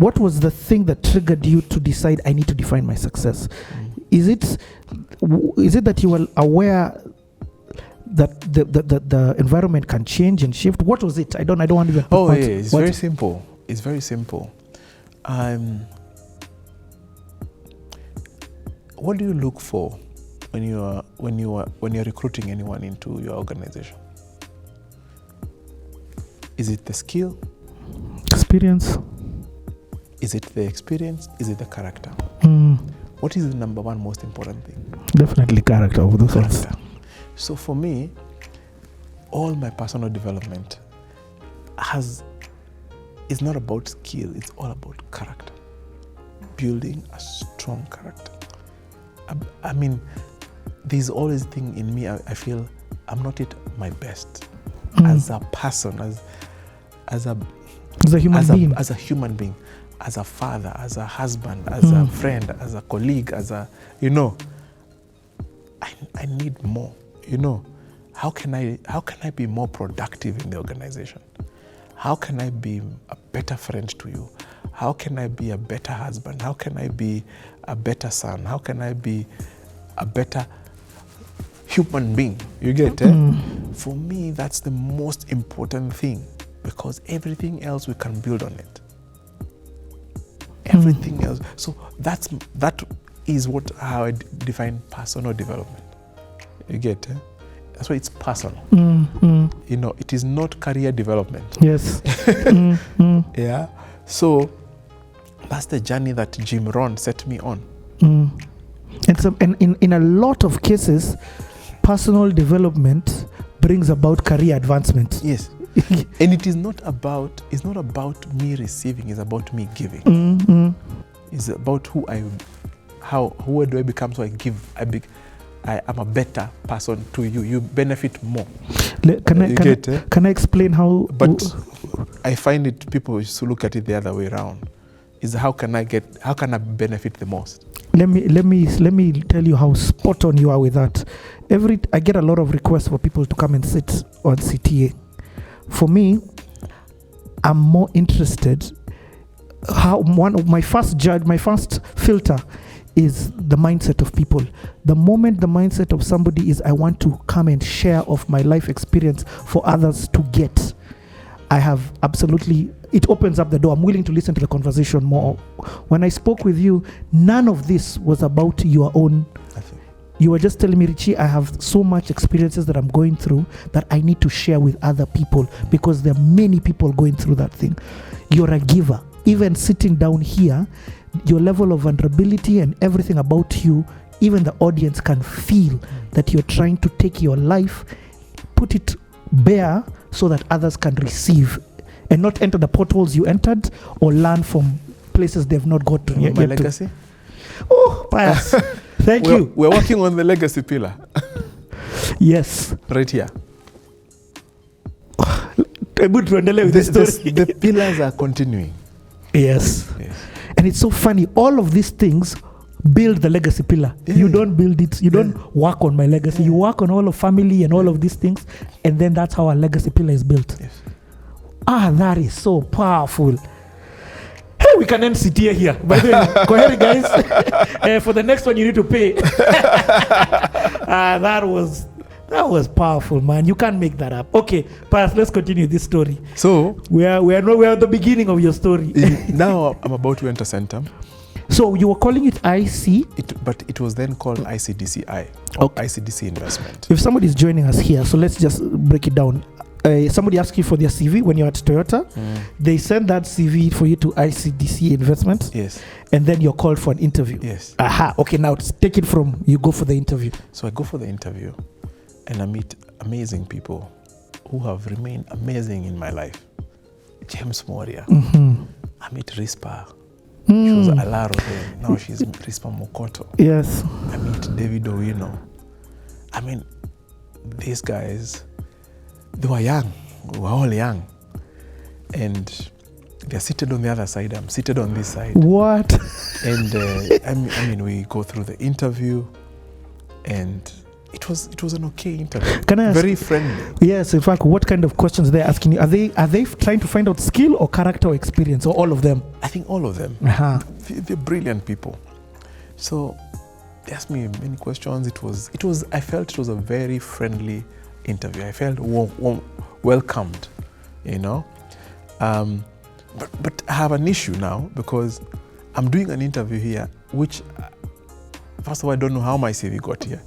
what was the thing that triggered you to decide I need to define my success? Is it that you were aware that the environment can change and shift? What was it? I don't want to even. It's very simple. It's very simple. What do you look for when you're recruiting anyone into your organization? Is it the skill? Experience. Is it the experience? Is it the character? What is the number one most important thing? Definitely character of those ones. So for me, all my personal development is not about skill, it's all about character. Building a strong character. I mean, there's always a thing in me, I feel I'm not at my best as a person, as a human being, as a father, as a husband, as a friend, as a colleague, I need more. How can I be more productive in the organization? How can I be a better friend to you? How can I be a better husband? How can I be a better son? How can I be a better human being? You get it? For me, that's the most important thing, because everything else we can build on it. Everything else. So that is how I define personal development. You get it? That's why it's personal. It is not career development. Yes. Yeah. So that's the journey that Jim Rohn set me on. And in a lot of cases, personal development brings about career advancement. Yes. And it's not about me receiving, it's about me giving. It's about who do I become, so I give. I am a better person to you. You benefit more. Can I explain how? But I find it, people should look at it the other way around. Is how can I benefit the most? Let me tell you how spot on you are with that. I get a lot of requests for people to come and sit on CTA. For me, I'm more interested. My first filter is the mindset of people. The moment the mindset of somebody is, I want to come and share of my life experience for others to get, it opens up the door. I'm willing to listen to the conversation more. When I spoke with you, none of this was about your own. You were just telling me, Richie, I have so much experiences that I'm going through that I need to share with other people, because there are many people going through that thing. You're a giver. Even sitting down here, your level of vulnerability and everything about you, even the audience can feel that you're trying to take your life, put it bare so that others can receive and not enter the potholes you entered or learn from places they've not got to. My legacy? Oh, Pius. Thank you. We're working on the legacy pillar. Yes. Right here. The pillars are continuing. Yes. And it's so funny. All of these things build the legacy pillar. Yeah. You don't build it. You don't work on my legacy. You work on all of family and all of these things. And then that's how a legacy pillar is built. Yes. That is so powerful. Hey, we can end CTA here. By the way, go ahead, guys. For the next one, you need to pay. That was powerful, man. You can't make that up. Okay, Pius, let's continue this story. So we are at the beginning of your story. Now I'm about to enter Centum. So you were calling it IC? But it was then called ICDCI, or ICDC Investment. If somebody is joining us here, so let's just break it down. Somebody asked you for their CV when you're at Toyota. They send that CV for you to ICDC Investment. Yes. And then you're called for an interview. Yes. Aha. Okay, now take it from you go for the interview. So I go for the interview and I meet amazing people who have remained amazing in my life. James Moria. I meet Rispa. She was Alaro then. Now she's Rispa Mokoto. Yes. I meet David Owino. I mean, these guys, they were young. We were all young. And they're seated on the other side. I'm seated on this side. What? And I mean, we go through the interview, and it was an okay interview. Can I ask? Very friendly. Yes. In fact, what kind of questions they're asking you? Are they trying to find out skill or character or experience, or all of them? I think all of them. Uh-huh. They're brilliant people. So they asked me many questions. I felt it was a very friendly interview. I felt welcomed, you know. But I have an issue now because I'm doing an interview here, which, first of all, I don't know how my CV got here.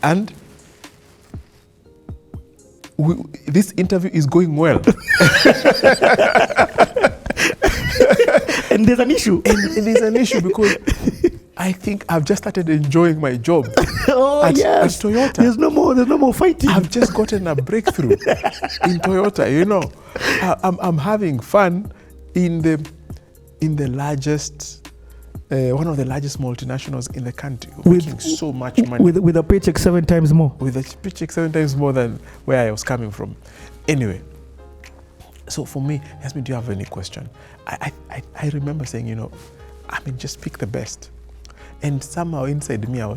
And this interview is going well. And there's an issue. And there's an issue because I think I've just started enjoying my job at Toyota. There's no more fighting. I've just gotten a breakthrough in Toyota, you know. I'm having fun in the largest, one of the largest multinationals in the country, making so much money. With a paycheck 7 times more. With a paycheck 7 times more than where I was coming from. Anyway, so for me, he asked me, do you have any question? I remember saying, you know, I mean, just pick the best. And somehow inside me, I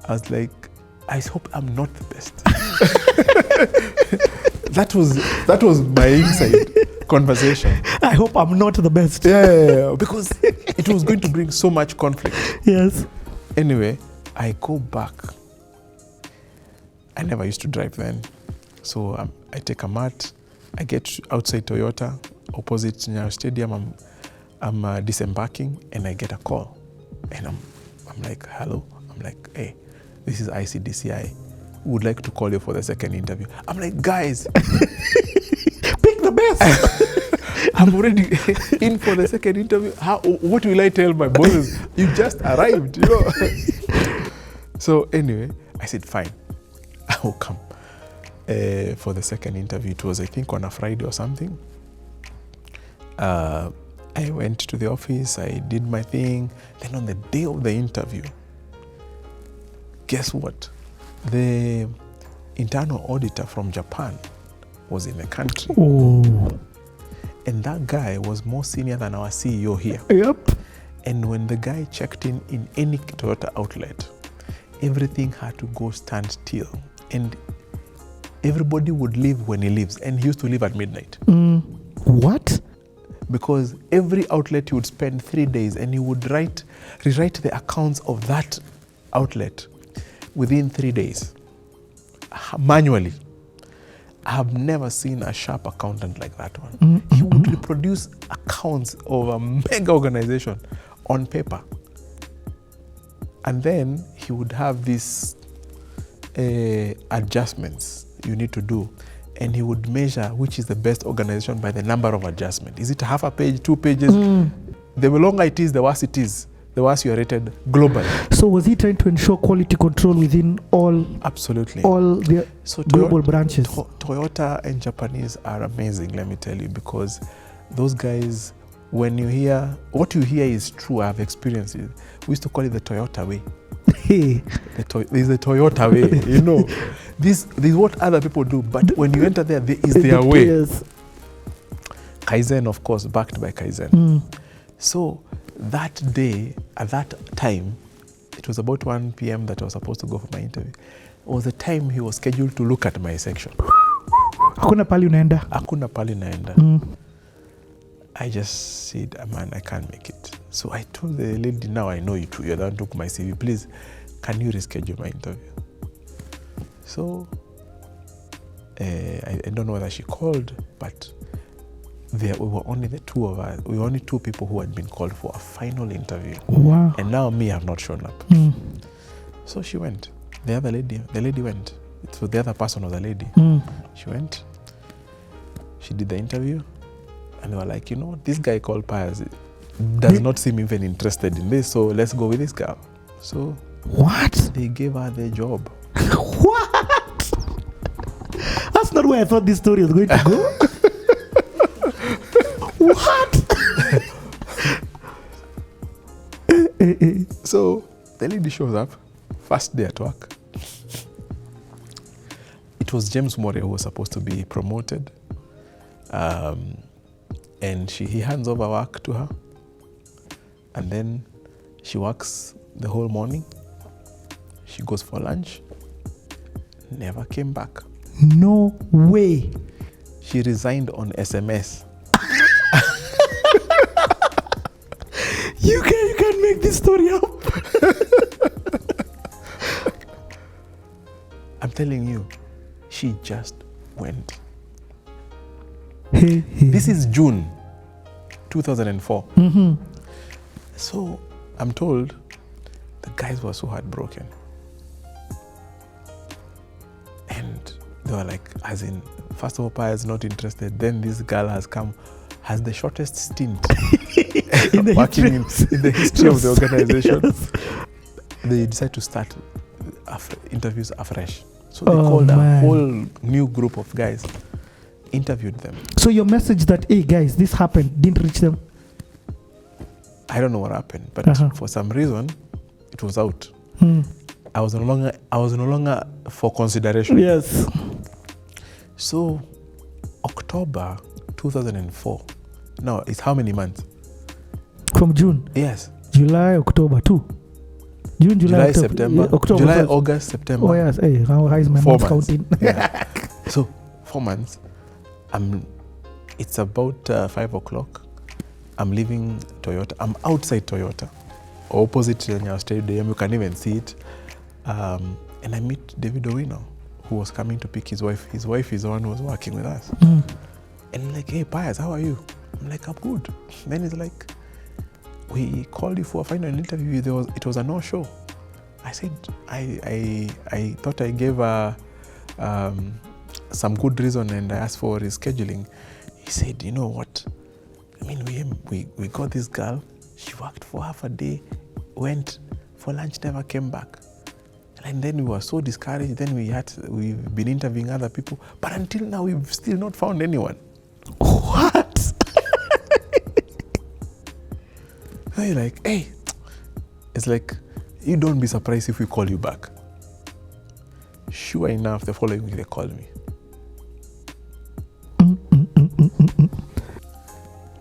was like, I hope I'm not the best. That was my inside conversation. I hope I'm not the best. Yeah, because it was going to bring so much conflict. Yes. Anyway, I go back. I never used to drive then. So I take a mat. I get outside Toyota, opposite Nyayo Stadium. I'm disembarking and I get a call. And I'm like, hello? I'm like, hey, this is ICDCI. We would like to call you for the second interview. I'm like, guys, pick the best. I'm already in for the second interview. What will I tell my bosses? You just arrived, you know. So anyway, I said, fine, I will come for the second interview. It was, I think, on a Friday or something. I went to the office, I did my thing. Then on the day of the interview, guess what? The internal auditor from Japan was in the country. Oh. And that guy was more senior than our CEO here. Yep. And when the guy checked in any Toyota outlet, everything had to go stand still. And everybody would leave when he leaves. And he used to leave at midnight. What? Because every outlet he would spend 3 days and he would rewrite the accounts of that outlet within 3 days, manually. I have never seen a sharp accountant like that one. He would reproduce accounts of a mega organization on paper. And then he would have these adjustments you need to do. And he would measure which is the best organization by the number of adjustments. Is it half a page, 2 pages? The longer it is, the worse it is. The worse you are rated globally. So was he trying to ensure quality control within all? Absolutely. All the global branches? Toyota and Japanese are amazing, let me tell you, because those guys, when you hear, what you hear is true. I have experienced it. We used to call it the Toyota way. Hey. There's the Toyota way, you know. This is what other people do, but when you enter there is their way. Yes. Kaizen, of course, backed by Kaizen. So that day, at that time, it was about 1 p.m. that I was supposed to go for my interview. It was the time he was scheduled to look at my section. Hakuna pali unaenda? Hakuna pali naenda. I just said, man, I can't make it. So I told the lady, now I know you too. You're the one who took my CV. Please, can you reschedule my interview? So I don't know whether she called, but we were only the two of us. We were only 2 people who had been called for a final interview. Wow. And now me have not shown up. So she went. The lady went. So the other person was a lady. She went. She did the interview. And they were like, you know, this guy called Pius does not seem even interested in this, so let's go with this girl. So what? They gave her the job. What? That's not where I thought this story was going to go. What? So the lady shows up, first day at work. It was James Moore who was supposed to be promoted. And he hands over work to her. And then she works the whole morning. She goes for lunch. Never came back. No way. She resigned on SMS. You can't make this story up. I'm telling you, she just went. Hey. This is June 2004. Mm-hmm. So I'm told the guys were so heartbroken. And they were like, as in, first of all, Pius is not interested. Then this girl has the shortest stint in the working in the history of the organization. Yes. They decided to start interviews afresh. So they called a whole new group of guys, interviewed them. So your message that, hey guys, this happened, didn't reach them? I don't know what happened, but for some reason, it was out. I was no longer for consideration. Yes. So October 2004. Now it's how many months? From June? Yes. July, October, 2. June, July, October, September. Yeah, October, July, first. August, September. Oh yes. Hey, how is my 4 mouth months. counting? Yeah. So 4 months. It's about 5 o'clock. I'm leaving Toyota. I'm outside Toyota, opposite Nyao Stadium. You can even see it. And I meet David Owino, who was coming to pick his wife. His wife is the one who was working with us. And like, hey, Pius, how are you? I'm like, I'm good. Then he's like, we called you for a final interview. It was a no-show. I said, I thought I gave some good reason and I asked for rescheduling. He said, you know what? I mean, we got this girl. She worked for half a day, went for lunch, never came back. And then we were so discouraged. Then we've been interviewing other people. But until now, we've still not found anyone. What? And you're like, hey, it's like, you don't be surprised if we call you back. Sure enough, the following week they called me.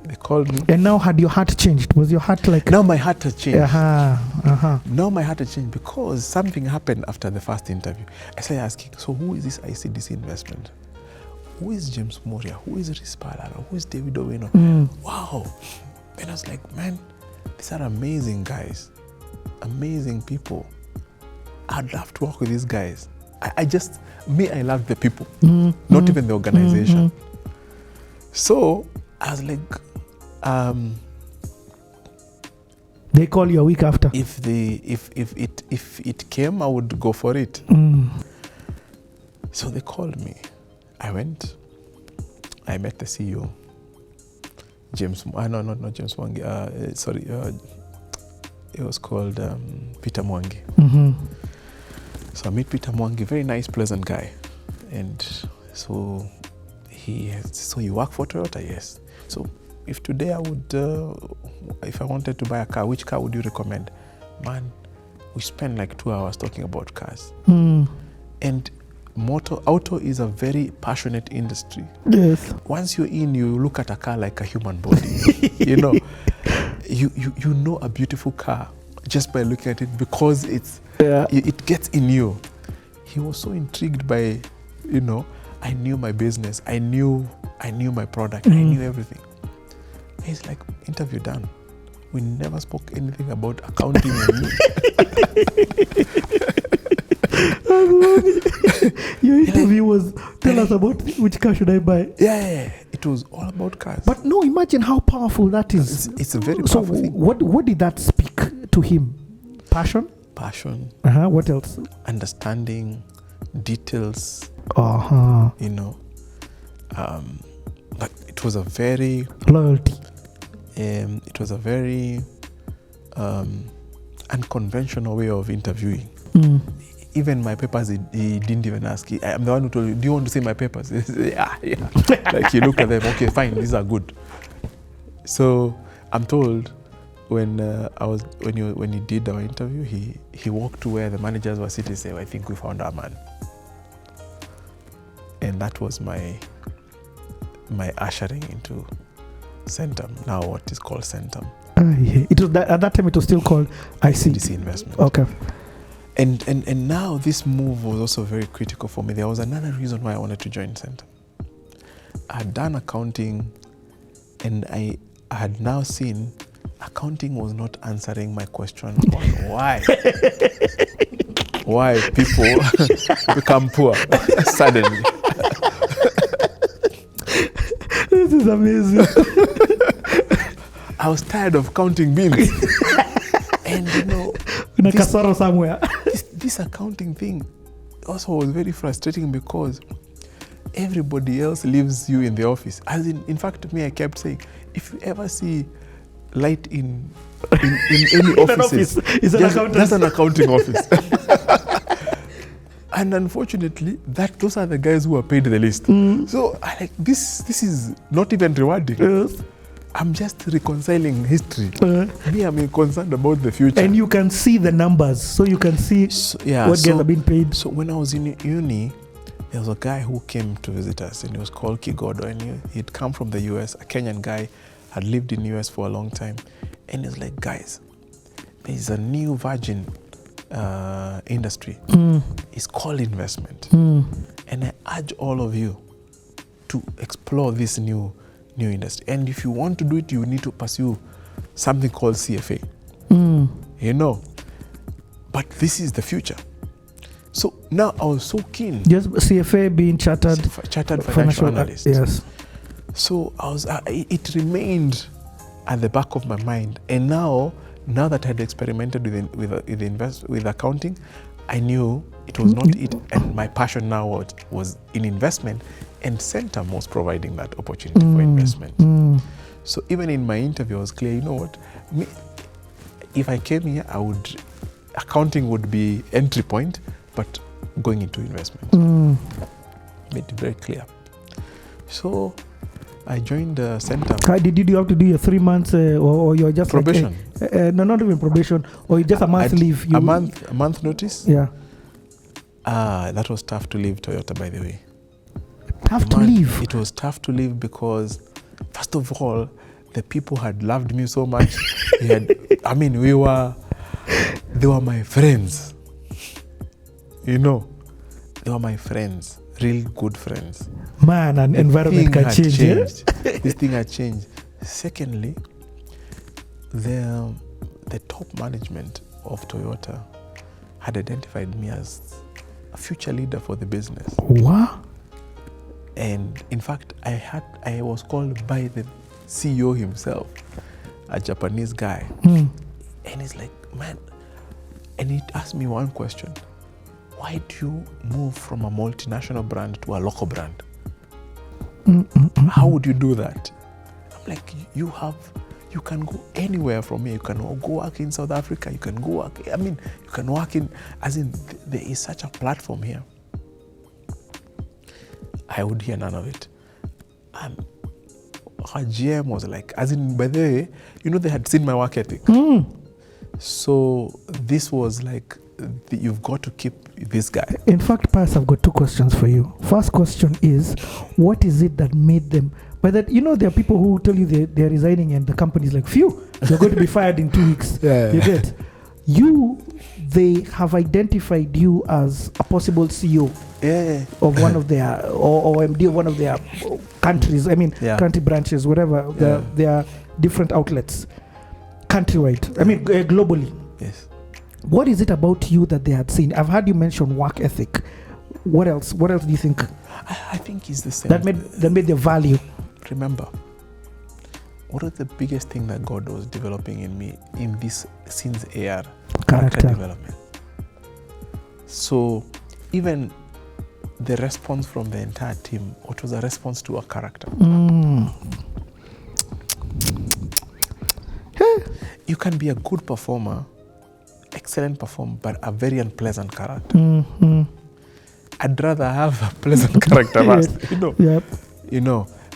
They called me. And now had your heart changed? Was your heart like... Now my heart has changed. Now my heart has changed because something happened after the first interview. I started asking, so who is this ICDC investment? Who is James Moria? Who is Rispala? Who is David Owino? Wow. Then I was like, man, these are amazing guys. Amazing people. I'd love to work with these guys. I love the people, not even the organization. So I was like, they call you a week after. If it came, I would go for it. So they called me. I went. I met the CEO. Not James Mwangi. It was called Peter Mwangi. So I met Peter Mwangi, very nice, pleasant guy. And so you work for Toyota? Yes. So if today I would, if I wanted to buy a car, which car would you recommend? Man, we spent like 2 hours talking about cars. And auto is a very passionate industry. Yes. Once you're in, you look at a car like a human body. You know a beautiful car just by looking at it because it gets in you. He was so intrigued by, I knew my business, I knew my product, I knew everything. He's like, interview done. We never spoke anything about accounting and me. Your interview was, tell us about which car should I buy? Yeah, it was all about cars. But no, imagine how powerful that is. It's a very powerful thing. What did that speak to him? Passion? Passion. What else? Understanding, details. But it was a very... Loyalty. It was a very unconventional way of interviewing. Even my papers, he didn't even ask. I'm the one who told you, do you want to see my papers? He said, yeah. Like he looked at them, okay, fine, these are good. So I'm told when he did our interview, he walked to where the managers were sitting and said, I think we found our man. And that was my ushering into Centum, now what is called Centum. It was at that time it was still called ICDC Investment. Okay. And now this move was also very critical for me. There was another reason why I wanted to join Centum. I had done accounting, and I had now seen accounting was not answering my question on why people become poor suddenly. This is amazing. I was tired of counting beans. And In a casaro somewhere. this accounting thing also was very frustrating because everybody else leaves you in the office. As in fact, me, I kept saying, if you ever see light in any offices, that's an accounting office. And unfortunately, those are the guys who are paid the least. So I like this is not even rewarding. Yes. I'm just reconciling history. Me, I'm concerned about the future. And you can see the numbers, so you can see what guys are being paid. So when I was in uni, there was a guy who came to visit us, and he was called Kigodo, and he'd come from the US, a Kenyan guy, had lived in the US for a long time. And he was like, guys, there's a new virgin industry. It's called investment. And I urge all of you to explore this new industry. And if you want to do it, you need to pursue something called CFA. But this is the future. So now I was so keen. Just CFA being chartered financial analyst. Yes. So I was. It remained at the back of my mind, and now that I had experimented with accounting, I knew it was not it, and my passion now was in investment, and Centum was providing that opportunity for investment. So even in my interview, I was clear. You know what? If I came here, accounting would be entry point, but going into investment. Made it very clear. So I joined Centum. Did you have to do your 3 months or you're just probation? No, not even probation, or just a month leave. A month notice? Yeah. That was tough to leave Toyota, by the way. Tough to leave? It was tough to leave because, first of all, the people had loved me so much. They were my friends. They were my friends, real good friends. Man, an environment can change. This thing had changed. Secondly, the top management of Toyota had identified me as a future leader for the business. What? And in fact, I was called by the CEO himself, a Japanese guy. And he's like, man, and he asked me one question. Why do you move from a multinational brand to a local brand? How would you do that? I'm like, you can go anywhere from here. You can go work in South Africa. You can go work, you can work there is such a platform here. I would hear none of it. And her GM was like, by the way, they had seen my work ethic. So this was like, you've got to keep this guy. In fact, Pius, I've got 2 questions for you. First question is, what is it that made them? By that, there are people who tell you they're resigning and the company's like, phew, you're going to be fired in 2 weeks. Yeah. You get? They have identified you as a possible CEO of one of their, or MD of one of their countries. Country branches, whatever. Their different outlets, countrywide. Globally. Yes. What is it about you that they had seen? I've heard you mention work ethic. What else? What else do you think? I think it's the same. That made the value. Remember, what was the biggest thing that God was developing in me in this since AR? Character development. So even the response from the entire team, it was a response to a character. You can be a good performer, excellent performer, but a very unpleasant character. I'd rather have a pleasant character first, Yep.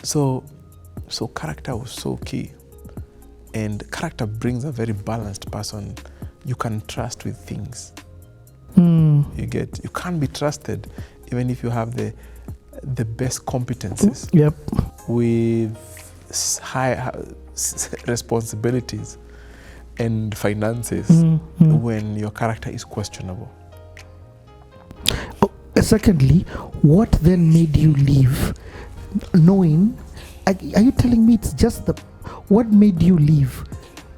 So character was so key. And character brings a very balanced person you can trust with things. You can't be trusted even if you have the best competencies. Yep. With high responsibilities and finances when your character is questionable. Secondly, what then made you leave knowing, are you telling me it's just what made you leave,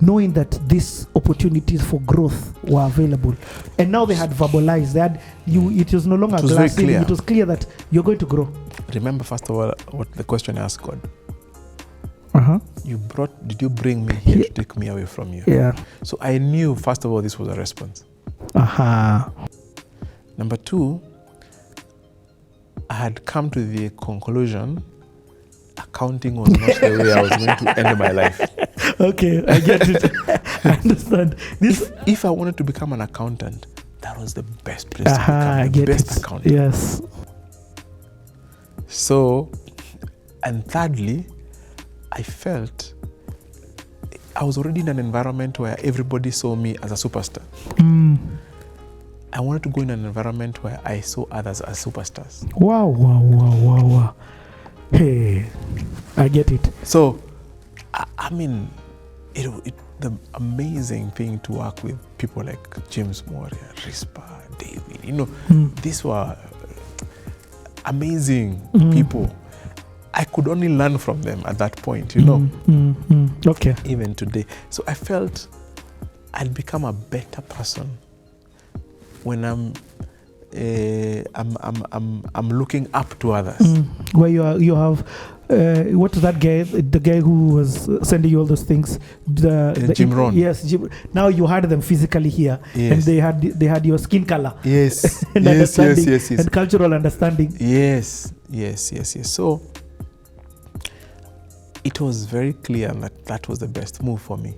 knowing that these opportunities for growth were available, and now they had verbalized that it was no longer glass ceiling, it was clear that you're going to grow? Remember, first of all, what the question I asked God. Did you bring me here to take me away from you? Yeah. So I knew, first of all, this was a response. Number two, I had come to the conclusion accounting was not the way I was going to end my life. Okay, I get it. I understand. If I wanted to become an accountant, that was the best place to become the best accountant. Yes. So, and thirdly, I felt I was already in an environment where everybody saw me as a superstar. I wanted to go in an environment where I saw others as superstars. Wow. Hey, I get it. So, I mean, the amazing thing to work with people like James Moria, Rispa, David, these were amazing people. I could only learn from them at that point, Okay. Even today. So I felt I'd become a better person when I'm looking up to others. Where you have what is that guy? The guy who was sending you all those things, Jim Rohn. Yes, Jim. Now you had them physically here, yes. and they had your skin color. Yes, and yes, and cultural understanding. Yes. So it was very clear that was the best move for me.